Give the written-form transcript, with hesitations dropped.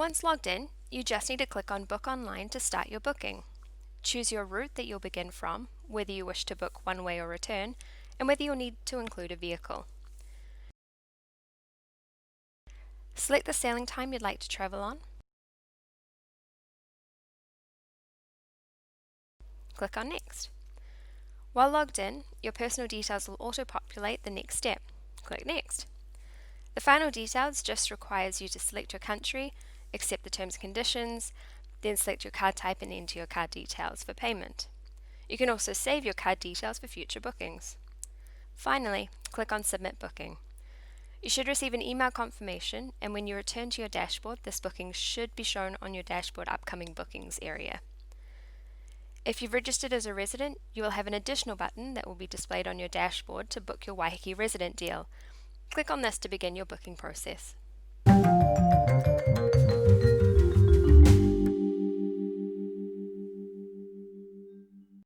Once logged in, you just need to click on Book Online to start your booking. Choose your route that you'll begin from, whether you wish to book one way or return, and whether you'll need to include a vehicle. Select the sailing time you'd like to travel on. Click on Next. While logged in, your personal details will auto-populate the next step. Click Next. The final details just requires you to select your country, accept the terms and conditions, then select your card type and enter your card details for payment. You can also save your card details for future bookings. Finally, click on Submit Booking. You should receive an email confirmation, and when you return to your dashboard, this booking should be shown on your dashboard Upcoming Bookings area. If you've registered as a resident, you will have an additional button that will be displayed on your dashboard to book your Waiheke resident deal. Click on this to begin your booking process.